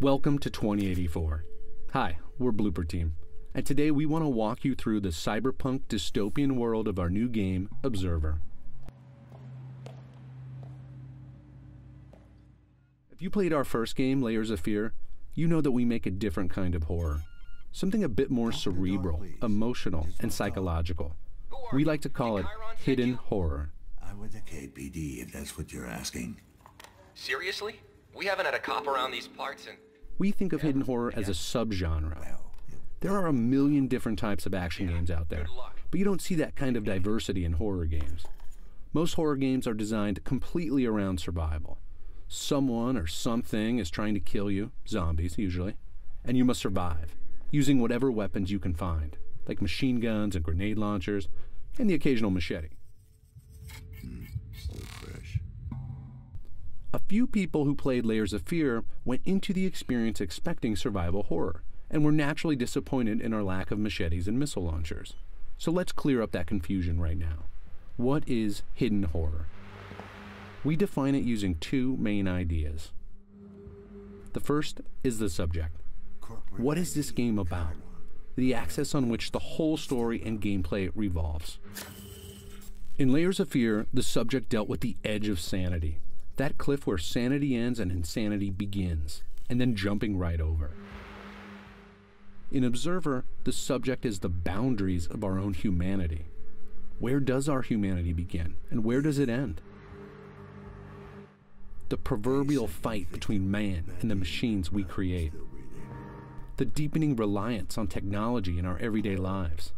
Welcome to 2084. Hi, we're Blooper Team, and today we want to walk you through the cyberpunk dystopian world of our new game, Observer. If you played our first game, Layers of Fear, you know that we make a different kind of horror. Something a bit more cerebral, emotional, and psychological. We like to call it hidden horror. I'm with the KPD, if that's what you're asking. Seriously? We haven't had a cop around these parts and... We think of hidden horror as a subgenre. There are a million different types of action games out there, but you don't see that kind of diversity in horror games. Most horror games are designed completely around survival. Someone or something is trying to kill you, zombies usually, and you must survive, using whatever weapons you can find, like machine guns and grenade launchers, and the occasional machete. So fresh. A few people who played Layers of Fear went into the experience expecting survival horror, and were naturally disappointed in our lack of machetes and missile launchers. So let's clear up that confusion right now. What is hidden horror? We define it using two main ideas. The first is the subject. What is this game about? The axis on which the whole story and gameplay revolves. In Layers of Fear, the subject dealt with the edge of sanity. That cliff where sanity ends and insanity begins, and then jumping right over. In Observer, the subject is the boundaries of our own humanity. Where does our humanity begin, and where does it end? The proverbial fight between man and the machines we create. The deepening reliance on technology in our everyday lives.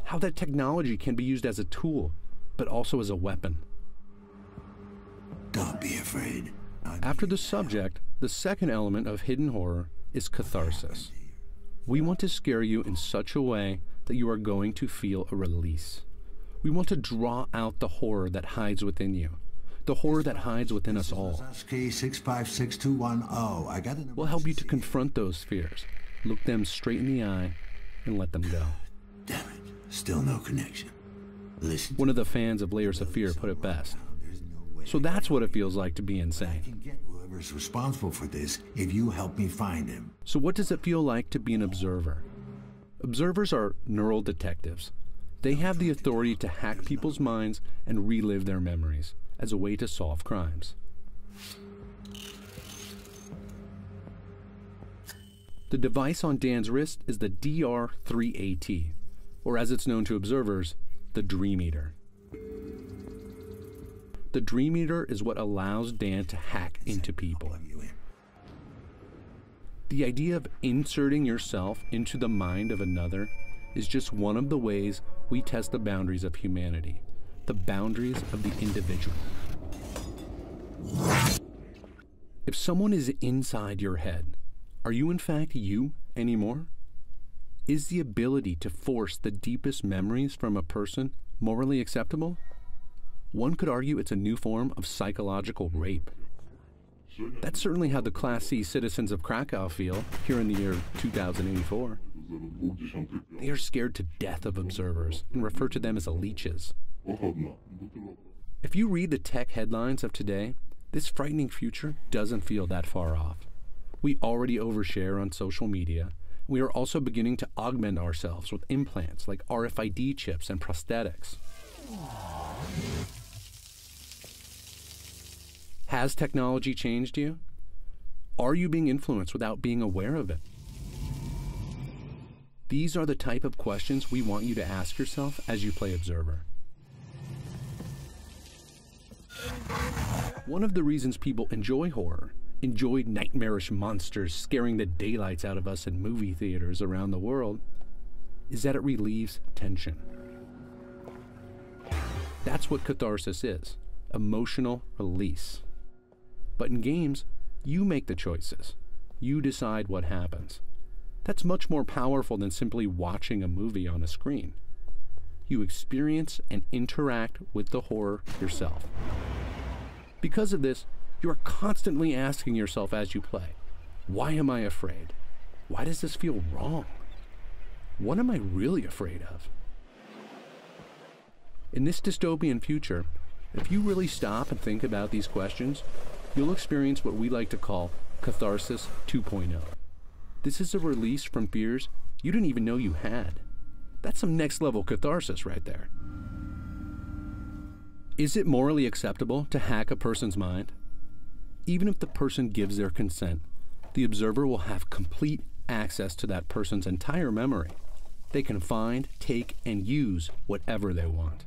How that technology can be used as a tool, but also as a weapon. Don't be afraid. After the subject, the second element of hidden horror is catharsis. We want to scare you in such a way that you are going to feel a release. We want to draw out the horror that hides within you. The horror that hides within us all. We'll help you to confront those fears, look them straight in the eye, and let them go. Damn it, still no connection. Listen. One of the fans of Layers of Fear put it best. So that's what it feels like to be insane. I can get whoever's responsible for this if you help me find him. So what does it feel like to be an observer? Observers are neural detectives. They have the authority to hack people's minds and relive their memories as a way to solve crimes. The device on Dan's wrist is the DR3AT, or as it's known to observers, the Dream Eater. The Dream Eater is what allows Dan to hack into people. The idea of inserting yourself into the mind of another is just one of the ways we test the boundaries of humanity, the boundaries of the individual. If someone is inside your head, are you in fact you anymore? Is the ability to force the deepest memories from a person morally acceptable? One could argue it's a new form of psychological rape. That's certainly how the Class C citizens of Krakow feel here in the year 2084. They are scared to death of observers and refer to them as leeches. If you read the tech headlines of today, this frightening future doesn't feel that far off. We already overshare on social media. We are also beginning to augment ourselves with implants like RFID chips and prosthetics. Has technology changed you? Are you being influenced without being aware of it? These are the type of questions we want you to ask yourself as you play Observer. One of the reasons people enjoy horror, enjoy nightmarish monsters scaring the daylights out of us in movie theaters around the world, is that it relieves tension. That's what catharsis is, emotional release. But in games, you make the choices. You decide what happens. That's much more powerful than simply watching a movie on a screen. You experience and interact with the horror yourself. Because of this, you are constantly asking yourself as you play, why am I afraid? Why does this feel wrong? What am I really afraid of? In this dystopian future, if you really stop and think about these questions, you'll experience what we like to call Catharsis 2.0. This is a release from fears you didn't even know you had. That's some next level catharsis right there. Is it morally acceptable to hack a person's mind? Even if the person gives their consent, the observer will have complete access to that person's entire memory. They can find, take, and use whatever they want.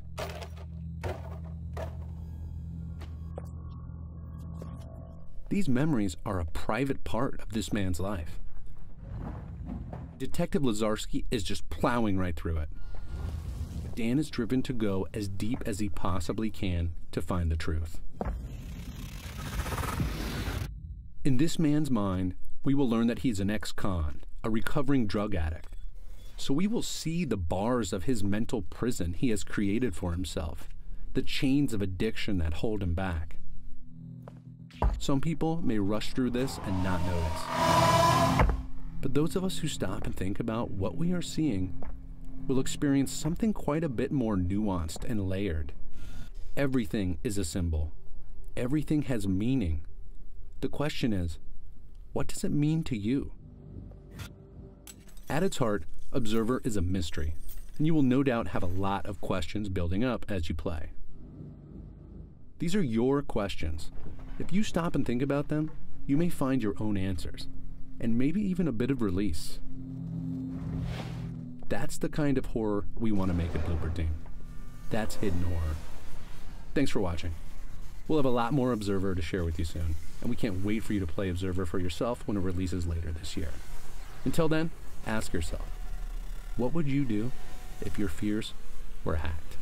These memories are a private part of this man's life. Detective Lazarski is just plowing right through it. Dan is driven to go as deep as he possibly can to find the truth. In this man's mind, we will learn that he's an ex-con, a recovering drug addict. So we will see the bars of his mental prison he has created for himself, the chains of addiction that hold him back. Some people may rush through this and not notice. But those of us who stop and think about what we are seeing will experience something quite a bit more nuanced and layered. Everything is a symbol. Everything has meaning. The question is, what does it mean to you? At its heart, Observer is a mystery, and you will no doubt have a lot of questions building up as you play. These are your questions. If you stop and think about them, you may find your own answers, and maybe even a bit of release. That's the kind of horror we want to make at Blooper Team. That's hidden horror. Thanks for watching. We'll have a lot more Observer to share with you soon, and we can't wait for you to play Observer for yourself when it releases later this year. Until then, ask yourself, what would you do if your fears were hacked?